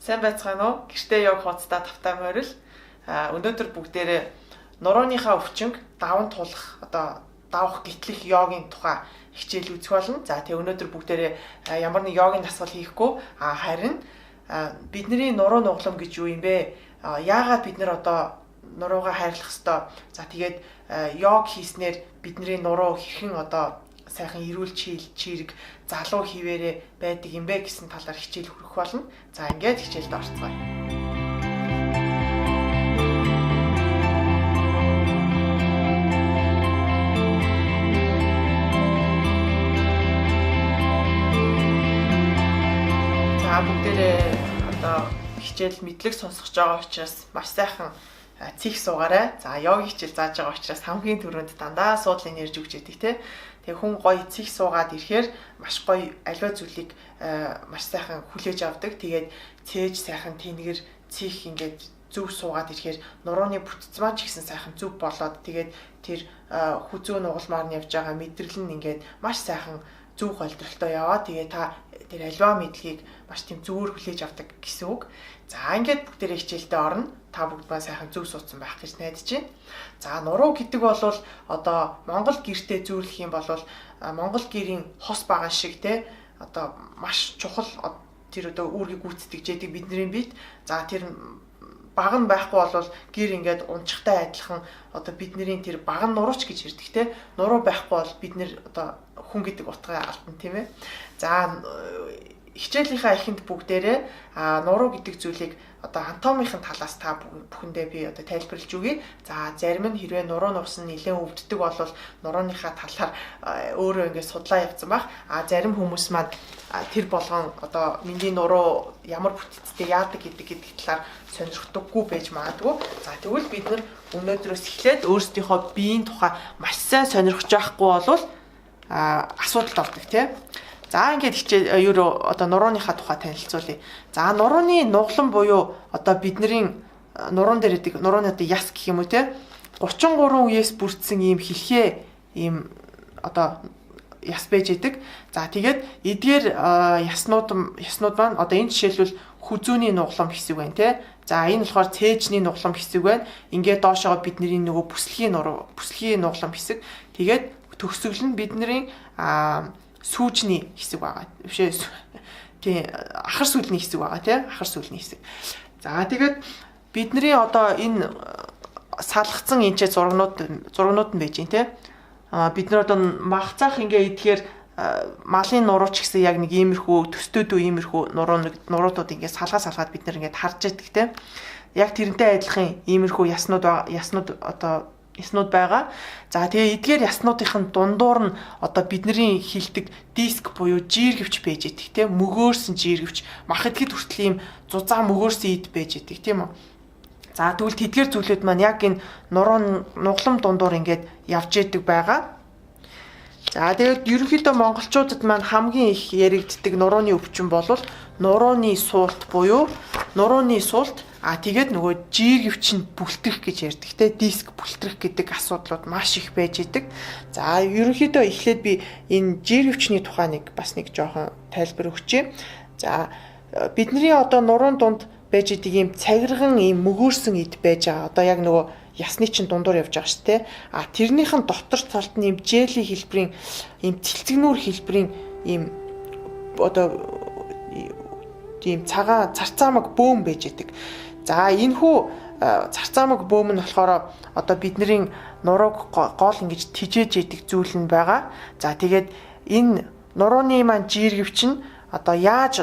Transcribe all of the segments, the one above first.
Сайн байцгаана уу? Гэртээ йог хоцтой тавтай морил. Өнөөдөр бүгдээрээ нурууныхаа өвчнг даван тулах давах гитлэх йогийн тухай хичээл үзэх болно. За тэгээ өнөөдөр бүгдээрээ ямар нэг йогийн дасгал хийхгүй харин бидний нуруу нуглам гэж юу юм бэ? Яагаад бид нэр нуруугаа хайрлах ёстой? За тэгээд йог хийснээр бидний нуруу хэрхэн сайхан эрүүл чирэг залуу хിവэрэ байдаг юм бэ гэсэн талаар хичээл хүргэх болно. За ингээд хичээлд орцгоё. За бүгдээрээ хичээл мэдлэг сонсгож байгаа учраас маш сайхан цих суугаарай. За йогийн хичээл зааж байгаа учраас хамгийн түрүүнд дандаа суудлын нэрж өгч яадаг те. Тэгээ хүн гоё цих суугаад ирэхээр маш гоё аливаа зүйлийг маш сайхан хүлээж авдаг. Тэгээд цээж сайхан тэнгэр цих ингээд зөв суугаад ирэхээр нурууны бүтц маань ч гэсэн сайхан зөв болоод тэгээд тэр хүзүү нугалмаар нь явж байгаа мэдрэл нь ингээд маш сайхан зөв голдролтой яваа. Тэгээ та тэр аливаа мэдлэгийг маш тийм зөвөр хүлээж авдаг гэсэн үг. За ингээд бүгдээрээ хичээлдээ орно. Та бүгд маань сайхан зөв суудсан байх гэж найдаж байна. За нуруу гэдэг бол Монгол гэртээ зүйрлэх юм бол Монгол гэрийн хос баган шиг те маш чухал тэр үүргийг гүйцэтгэж яадаг бидний бид. За тэр баг нь байхгүй бол гэр ингээд унчхтай адилхан бидний тэр баг нь нурууч гэж ярьдаг те. Нуруу байхгүй бол бид нэр хүн гэдэг утгаа алдна тийм ээ. За хичээлийнхаа эхэнд бүгдээрээ нуруу гэдэг зүйлийг анатомийн талаас та бүхэндээ би тайлбарлаж өгье. За зарим нь хэрвээ нуруу нугас нь нэлээд өвддөг бол нурууныхаа талаар өөрөө ингээд судлаа явуулсан баг. Зарим хүмүүс маань тэр болгон миний нуруу ямар бүтцтэй яадаг гэдэг талаар сонирхдаггүй байж магадгүй. За тэгвэл бид нар өнөөдрөөс эхлээд өөрсдийнхөө биеийн тухай маш сайн сонирхож байхгүй болвол асуудалд ордог тийм. За ингээд хичээл нурууныхаа тухай танилцуулъя. За нурууны нуглам буюу бидний нуруун дээр идэг нурууны яс гэх юм уу те 33 үеэс бүрдсэн ийм хэлхээ ийм яс байж идэг. За тэгээд эдгээр яснууд маань энэ жишээлбэл хүзүүний нуглам хэсэг байна те. За энэ болохоор цээжний нуглам хэсэг байна. Ингээд доошоо бидний нөгөө бүслэгийн нуглам хэсэг. Тэгээд төгсгөл нь бидний сүүжний хэсэг байгаа. Бишээ тий ахар сүүлний хэсэг байгаа тий ахар сүүлний хэсэг. За тэгээд бидний энэ салгацсан энэ зургнууд нь байж гин тий. Бид нар махцаах ингээ идэхээр малын нурууч гэсэн яг нэг иймэрхүү төстөөдөө иймэрхүү нуруутууд ингээ салгаад бид нар ингээ харж яадаг тий. Яг тэрнтэй адилхан иймэрхүү яснууд байгаа. За тэгээ эдгээр яснуудын дундуур нь бидний хилдэг диск буюу жиргэвч байж идэг тийм мөгөөрсөн жиргэвч мах идэхэд хүртэл ийм зузаан мөгөөрсөн ид байж идэг тийм үү. За тэгвэл тэдгээр зүйлүүд маань яг энэ нуглам дундуур ингээд явж идэг байгаа. За тэгээд ерөнхийдөө монголчуудад маань хамгийн их яригддаг нурууны өвчин бол нурууны суулт буюу нурууны суулт тэгээд нөгөө жиргэвч нь бүлтрэх гэж ярьдаг те диск бүлтрэх гэдэг асуудлууд маш их байж идэг. За ерөнхийдөө эхлээд би энэ жиргэвчний тухай бас нэг жоохон тайлбар өгчээ. За бидний нуруунд дунд байж идэг ийм цагирган ийм мөгөөрсөн ид байж байгаа. Яг нөгөө ясны чин дундуур явж байгаа шүү те. Тэрнийхэн дотор талд нь ийм жели хэлбэрийн ийм цэлцэгнүүр хэлбэрийн ийм ийм цагаан царцаамаг бөөм байж идэг. За энэхүү царцаамаг бөөм нь болохоор бидний нурууг гол ингэж тижээж идэг зүйл нь байгаа. За тэгээд энэ нурууны маань жиргэвч нь яаж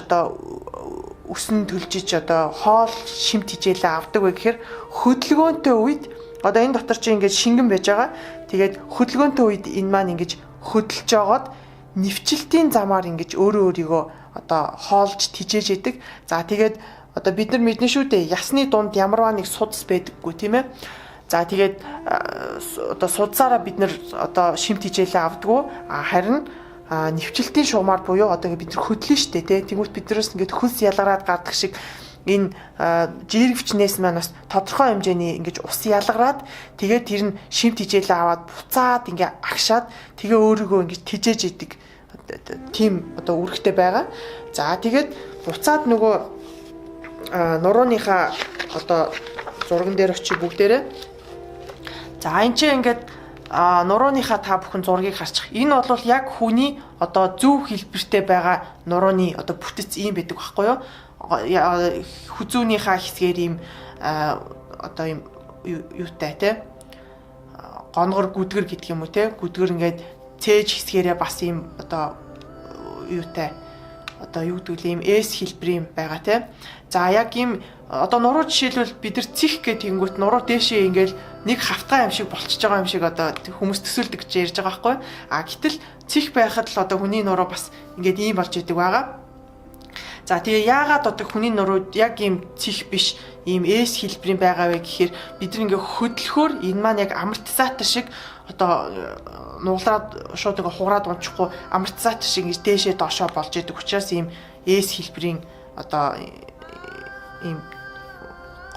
өсөн төлжиж хоол шимт хижээлээ авдаг вэ гэхээр хөдөлгөөнтэй үед энэ дотор чи ингэж шингэн байж байгаа. Тэгээд хөдөлгөөнтэй үед энэ маань ингэж хөдөлж жогоод нэвчлэлтийн замаар ингэж өөрийгөө хоолж тижээж идэг. За тэгээд бид нар мэднэ шүү дээ. Ясны дунд ямарваа нэг судас байдаггүй тийм ээ. За тэгээд судсаараа бид нар шимт хижээлээ авдаггүй. Харин нэвчлэлтийн шуумаар буюу бид нар хөдлөн штэ тий. Тэгвэл биднээс ингээд хөлс ялгараад гардаг шиг энэ жиргэвчнээс маань бас тодорхой хэмжээний ингэж ус ялгараад тэгээд тэр нь шимт хижээлээ аваад буцаад ингээ агшаад тэгээ өөрийгөө ингэж тижээж идэг тийм үүрэгтэй байгаа. За тэгээд буцаад нөгөө нурууныхаа одоо зурган дээр очив бүгдээрээ. За энэ чинь ингээд нурууныхаа та бүхэн зургийг харчих. Энэ бол яг хүний одоо зөв хэлбэртэй байгаа нурууны одоо бүтэц ийм байдаг байхгүй юу? Хүзүүнийхаа хэсгээр ийм одоо ийм юутай те гонгор гүдгэр гэдэг юм уу те гүдгэр ингээд цээж хэсгээрээ бас ийм одоо юутай одоо юу гэдэг л ийм S хэлбэрийн байгаа те. За яг ийм одоо нуруу жишээлбэл бид нар цих гэдэг тэнгүүт нуруу дээшээ ингээл нэг хавтгай юм шиг болчихж байгаа юм шиг одоо хүмүүс төсөөлдөг гэж ярьж байгаа байхгүй. Гэтэл цих байхад л одоо хүний нуруу бас ингээд ийм болж идэг байгаа. За тэгээ яагаад одоо хүний нурууд яг ийм цих биш ийм S хэлбэрийн байгаа вэ гэхээр бид нар ингээ хөдөлгөөр энэ маань яг амортизатор шиг одоо нуглаад шууд ингээ хугараад унчихгүй амортизатор шиг ингээ дээшээ доошоо болж идэг учраас ийм S хэлбэрийн одоо ийм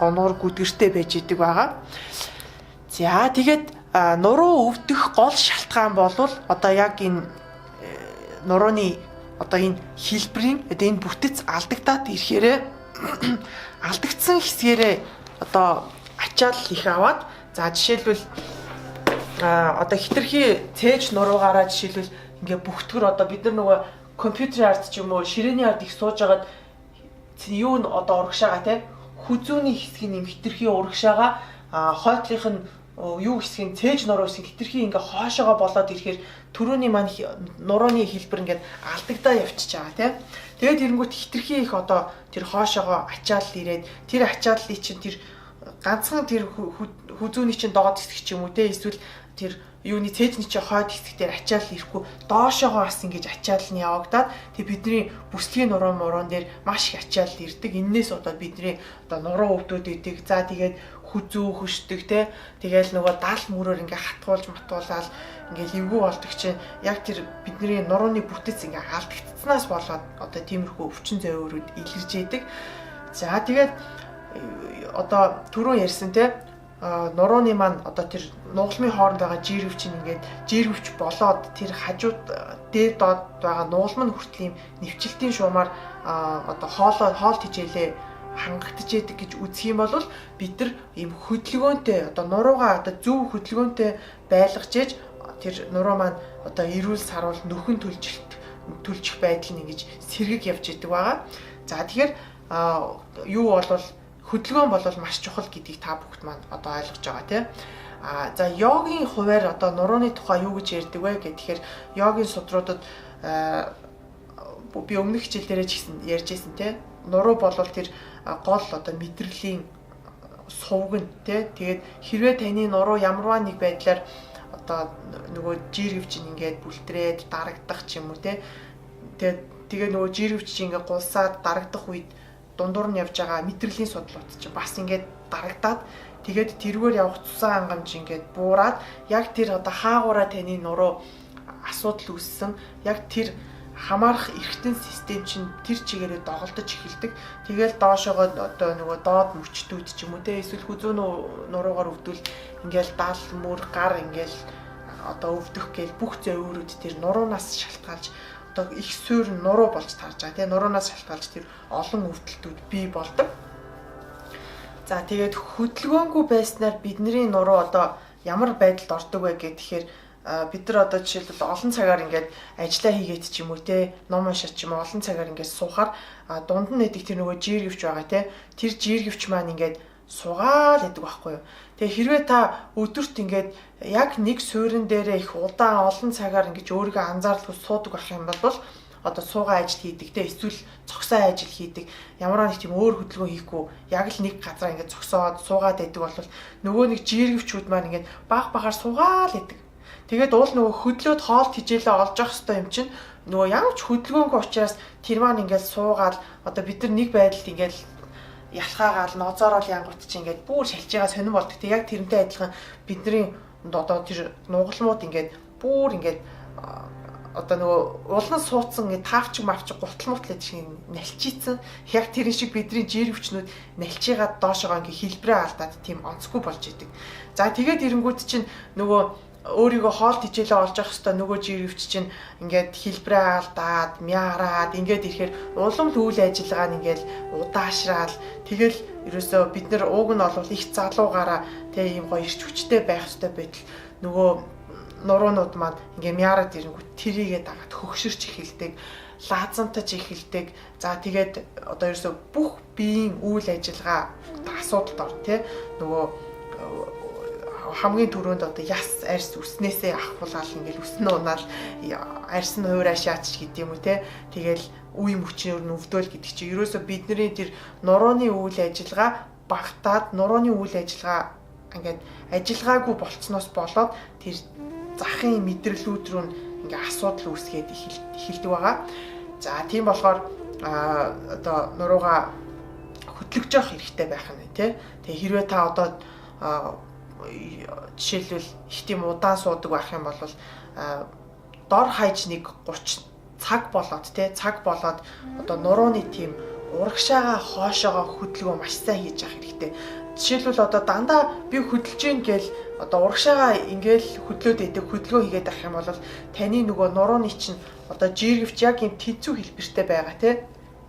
гонор гүдгэртэй байж идэг байгаа. За тэгээд нуруу өвдөх гол шалтгаан бол одоо яг энэ нурууны одоо энэ хэлбэрийн одоо энэ бүтэц алдагдаад ирэхээрээ алдагдсан хэсгээрээ одоо ачаал их аваад за жишээлбэл одоо хитрхи цээж нуруугаараа жишээлбэл ингээ бүхтгэр одоо бид нар нөгөө компьютерийн ард ч юм уу ширээний ард их сууж агаад юу н одоо урагшаага те хүзүүний хэсгийн юм хитрхи урагшаага хойтлынх нь юу хэсгийн цээж нуруу хэсгийн хитрхи ингээ хоошоогоо болоод ирэхээр түрүүний маань нурууны хэлбэр ингээд алдагдаа явчихж байгаа тийм. Тэгээд ирэнгүүт хитрхи их одоо тэр хоошоогоо ачаал ирээд тэр ачааллыг чинь тэр ганцхан тэр хүзүүний чинь доод хэсэг ч юм уу те эсвэл тэр юуны цээжний чинь хойд хэсэг дээр ачаал ирэхгүй доошоогоо бас ингэж ачаал нь явагдаад тэг бидний бүсгийн нуруун дээр маш их ачаал ирдэг. Эннээс одоо бидний одоо нуруу өвдөд идэг. За тэгээд хүзүү хөшдөг те тэгээл нөгөө дал мөрөөр ингээ хатгуулж матуулаад ингээ эвгүй болдог чинь яг тэр бидний нурууны бүтэц ингээ алдагдсанаас болоод одоо тиймэрхүү өвчин зөөврүүд илэрж идэг. За тэгээд одоо түрүү ярьсан те нурууны маань одоо тэр нугалмын хооронд байгаа жирвч чинь ингээд жирвч болоод тэр хажууд дээр доод байгаа нугалм нь хүртэл юм нэвчлэлтийн шуумаар одоо хоол тижээлээ хангагдж идэг гэж үзэх юм бол бид нар ийм хөдөлгөөнтэй одоо нуруугаа одоо зөв хөдөлгөөнтэй байлгаж ээж тэр нуруу маань одоо эрүүл сарвал нөхөн төлжих байдал нь ингэж сэргэг явж идэг байгаа. За тэгэхээр юу болвол хөдөлгөөн бол маш чухал гэдгийг та бүгд маань одоо ойлгож байгаа тийм. За йогийн хуваар одоо нурууны тухай юу гэж ярьдаг вэ гэхээр йогийн судруудад би өмнөх хичээл дээрээ ч гэсэн ярьж байсан тийм. Нуруу бол тэр гол одоо мэдрэлийн сувг нь тий. Тэгээд хэрвээ таны нуруу ямарваа нэг байдлаар одоо нөгөө жиргэвч ингээд бүлтрээд дарагдах ч юм уу тий. Тэгээд нөгөө жиргэвч ингээд гулсаад дарагдах үед дундуур нь явж байгаа мэдрэлийн судлууд чинь бас ингээд дарагдаад тэгээд тэргээр явах цусан хангамж ингээд буураад яг тэр одоо хаагаараа таны нуруу асуудал үүссэн яг тэр хамаарах эргэтэн систем чинь тэр чигээрээ доголдож эхэлдэг. Тэгэл доошоогоо одоо нөгөө доод мөчтүүд ч юм уу те эсвэл хүзүүн нуруугаар өвдвөл ингээл дал мөр гар ингээл одоо өвдөх гээл бүх зөөврүүд тэр нуруунаас шалтгаалж одоо их суур нуруу болж тарж байгаа те нуруунаас шалтгаалж тэр олон өвдөлтүүд бий болдог. За тэгээд хөдөлгөөнгүй байснаар бидний нуруу одоо ямар байдалд ордог вэ гэхээр бид нар одоо жишээлбэл олон цагаар ингээд ажиллаа хийгээд ч юм уу те ном уншаад ч юм уу олон цагаар ингээд суухаар дунд нь нэдэг тэр нөгөө жиргэвч байгаа те тэр жиргэвч маань ингээд сугаал гэдэг байхгүй юу. Тэгээ хэрвээ та өдөрт ингээд яг нэг суурин дээрээ их удаан олон цагаар ингээд өөрийгөө анзаарлгүй суудаг байх юм бол одоо суугаа ажил хийдэг те эсвэл цогсоо ажил хийдэг ямар нэг тийм өөр хөдөлгөөн хийхгүй яг л нэг газар ингээд цогсоод суугаад байдаг бол нөгөө нэг жиргэвчүүд маань ингээд баг багаар суугаал гэдэг. Тэгээд уул нөгөө хөдлөөд хоол тижээлээ олж авах хэрэгтэй юм чинь нөгөө ямар ч хөдөлгөөнгүй учраас тэр маань ингээд суугаад одоо бид нар нэг байдалд ингээд ялхаагаал ноцоорол янгууд чи ингээд бүр шалж байгаа сонирн болдог. Тэг яг тэрнтэй адилхан бидний одоо тэр нугалмууд ингээд бүр ингээд одоо нөгөө улан суудсан ингээд таавч мавч гутал мутлаад шиг налчийцсан. Яг тэрэн шиг бидний жиргэвчнүүд налчигаад доошоо ингээд хэлбрээ алдаад тийм онцгүй болж идэг. За тэгээд эрэнгүүд чинь нөгөө өөрийгөө хоол хичээлээ олж авах хэвээр нөгөө жиргэвч чинь ингээд хэлбэрээ алдаад, мяараад ингээд ирэхээр улам л үйл ажиллагаа нь ингээд удаашраал тэгэл ерөөсөө бид нар ууг нь олвол их залуугаараа тэг ийм гоё ирч хүчтэй байх хэвээр байтал нөгөө нуруунууд маань ингээд мяараад ирэнгүүт тэрийгээ дагаад хөгшөрч эхэлдэг, лаазантаж эхэлдэг. За тэгээд одоо ерөөсөө бүх биеийн үйл ажиллагаа асуудалд ор тий нөгөө хамгийн түрүүнд одоо яс арьс үснээсээ ахуулаад ингээл үснэ унаал арьс нь хуурай шаач гэдэг юм уу те тэгэл үе мөчнөр нь өвдөөл гэдэг чинь ерөөсө бидний тэр нурууны үйл ажиллагаа багтаад нурууны үйл ажиллагаа ингээд ажиллагаагүй болцсноос болоод тэр захын мэдрэлүүд рүү ингээ асуудал үүсгээд эхэлдэг байгаа. За тийм болохоор одоо нуруугаа хөтлөж явах хэрэгтэй байх нь тий. Тэгээ хэрвээ та одоо жишээлбэл их тийм удаан суудаг байх юм бол дор хаяж нэг 30 цаг болоод тий цаг болоод одоо нурууны тийм урагшаага хоошоогоо хөдөлгөөн маш сайн хийж явах хэрэгтэй. Жишээлбэл одоо дандаа би хөдөлж гин гэл одоо урагшаага ингээл хөдлөөд идэг хөдөлгөөн хийгээд авах юм бол таны нөгөө нурууны чинь одоо жиргэвч яг юм тэнцүү хэлбэртэй байгаа тий.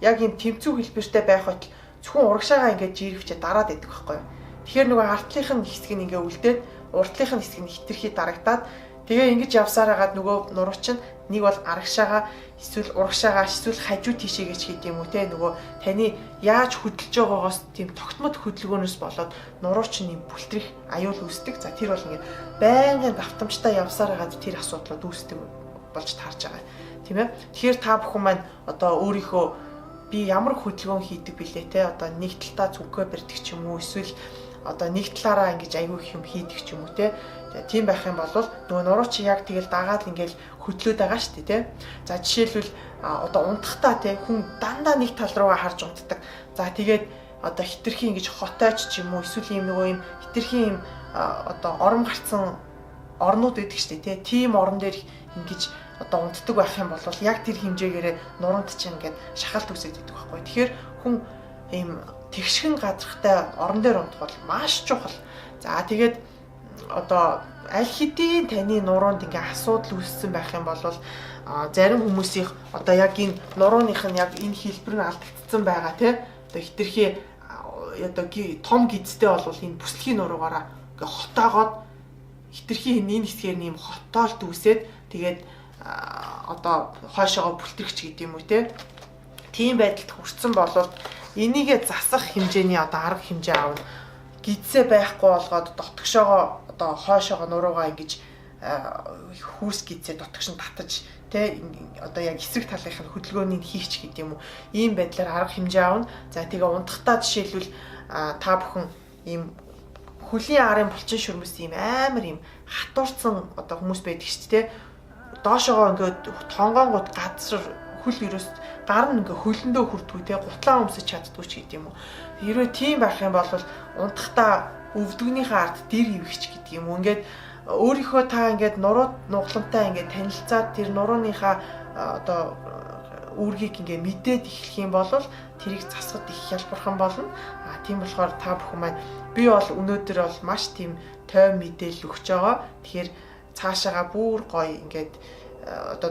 Яг юм тэнцүү хэлбэртэй байх хот зөвхөн урагшаага ингээд жиргэвчээ дараад идэг байхгүй юу. Тэгэхээр нөгөө артлынх нь хэсэг нь ингээ үлдээд уртлынх нь хэсэг нь хитрхи дарагдаад тэгээ ингэж явсаар хагаад нөгөө нурууч нь нэг бол арагшаага эсвэл урагшаага эсвэл хажуу тийшээгээч гэдэг юм уу те нөгөө таны яаж хөдөлж байгаагаас тийм тогтмол хөдөлгөөнөөс болоод нурууч нь бүлтрэх аюул үүсдэг. За тэр бол ингээ байнгын давтамжтай явсаар хагаад тэр асуудлууд үүсдэг болж таарж байгаа. Тийм ээ. Тэгэхээр та бүхэн маань одоо өөрийнхөө би ямар хөдөлгөөн хийдэг билээ те одоо нэг талтаа зүгөө барьдаг ч юм уу эсвэл одоо нэг талаараа ингэж аягүй их юм хийдэг ч юм уу те. Тийм байх юм бол нөгөө нурууч яг тэгэл дагаад ингээл хөдлөөд байгаа шүү дээ те. За жишээлбэл одоо унтахтаа те хүн дандаа нэг тал руугаа харж унтдаг. За тэгээд одоо хитрхи ингэж хотойч ч юм уу эсвэл юм нөгөө юм хитрхи юм одоо орон гарцсан орнууд байдаг шүү дээ те. Тийм орон дээр ингэж одоо унтдаг байх юм бол яг тэр хэмжээгээрээ нуруунд чинь ингээд шахалт үүсэж идэг байхгүй. Тэгэхээр хүн ийм тэгшхэн газартай орон дээр унтах бол маш чухал. За тэгээд одоо аль хэдийн таны нуруунд ингээ асуудал үүссэн байх юм бол зарим хүмүүсийн одоо яг энэ нурууных нь яг энэ хэлбэр нь алдагдсан байгаа тий. Одоо хитрхи одоо том гидстэй бол энэ бүслэгийн нуруугаараа ингээ хотоогоод хитрхи энэ хэсгээр нэм хотоолт үүсээд тэгээд одоо хойшоогоо бүлтрэгч гэдэг юм уу те. Тийм байдалд хүрсэн болвол энийгээ засах хэмжээний одоо арга хэмжээ аавна. Гидсээ байхгүй болгоод дотгошоогоо одоо хойшоогоо нуруугаа ингэж хүүс гидсээ дотгош нь татаж те одоо яг эсрэг талынх нь хөдөлгөөнийг хийч гэдэг юм уу. Ийм байдлаар арга хэмжээ аавна. За тэгээ унтахтаа жишээлбэл та бүхэн ийм хөлийн арын булчин шүрмэс ийм амар ийм хатуурсан одоо хүмүүс байдаг шүү дээ. Доошоогоо ингээд тонгонгууд газар хөл ерөөс гар нь ингээ хөлөндөө хүрдгүү те гутлаа өмсөж чаддгүй ч гэдэг юм уу. Хэрвээ тийм байх юм бол унтахтаа өвдөгнийхээ ард дэр ивгч гэдэг юм уу. Ингээд өөрийнхөө та ингээд нуруу нугалантай ингээд танилцаад тэр нурууныхаа одоо үүргийг ингээ мэдээд эхлэх юм бол тэрийг засахад их хялбархан болно. Тийм болохоор та бүхэн маань би бол өнөөдөр бол маш тийм той мэдээлэл өгч байгаа. Тэгэхээр цаашаага бүр гоё ингээд одоо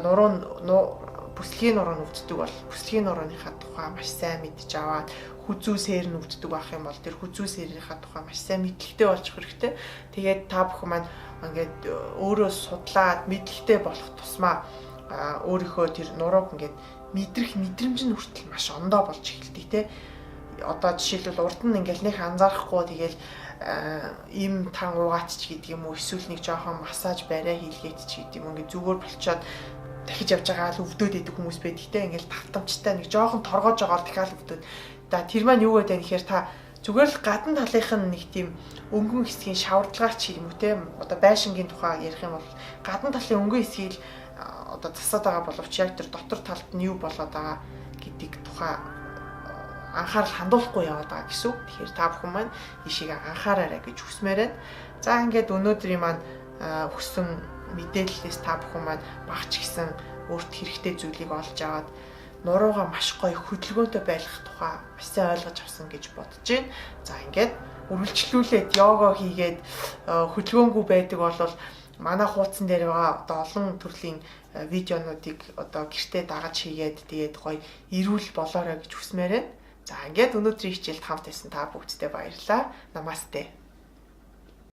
бүслэгийн нуруу өвддөг бол бүслэгийн нурууныхаа тухай маш сайн мэдж аваад хүзүү сээр нь өвддөг байх юм бол тэр хүзүү сээрийнхаа тухай маш сайн мэдлэгтэй болж хэрэгтэй. Тэгээд та бүхэн маань ингээд өөрөө судлаад мэдлэгтэй болох тусмаа өөрийнхөө тэр нурууг ингээд мэдрэх мэдрэмж нь хүртэл маш ондоо болж эхэлдэг те. Одоо жишээлбэл урд нь ингээд нэг анзаарахгүй тэгэл им тан угаач ч гэдэг юм уу эсвэл нэг жоохон массаж бариа хийлгээд ч гэдэг юм ингээд зүгээр болчоод дахиж явж байгаа л өвдөд идэх хүмүүс байдаг те. Ингээд тавтамжтай нэг жоохон торгоож байгаа л дахиад өвдөд. За тэр маань юу гэдэг вэ гэхээр та зүгээр л гадна талынх нь нэг тийм өнгөн хэсгийн шавардлагаар ч юм уу те. Одоо байшингийн тухай ярих юм бол гадна талын өнгөн хэсгийг одоо засаад байгаа боловч яг тэр дотор талд нь юу болоод байгаа гэдэг тухай анхаарал хандуулахгүй яваад байгаа гэсэн үг. Тэгэхээр та бүхэн маань ишийг анхаараарай гэж хүсмээр байна. За ингээд өнөөдрийн маань хүссэн мэдээллээс та бүхэн маань багч гисэн өөрт хэрэгтэй зүйлийг олж аваад нуруугаа маш гоё хөдөлгөөнтэй байлгах тухай маш сайн ойлгож авсан гэж бодож байна. За ингээд үргэлжлүүлээд йога хийгээд хөдөлгөөнгүй байдаг бол манай хуудсан дээр байгаа одоо олон төрлийн видеонуудыг одоо гэртээ дагаж хийгээд тэгээд гоё эрүүл болоорой гэж хүсмээр байна. За ингээд өнөөдрийн хичээлд хамт байсан та бүгдтэй баярлалаа. Намасте.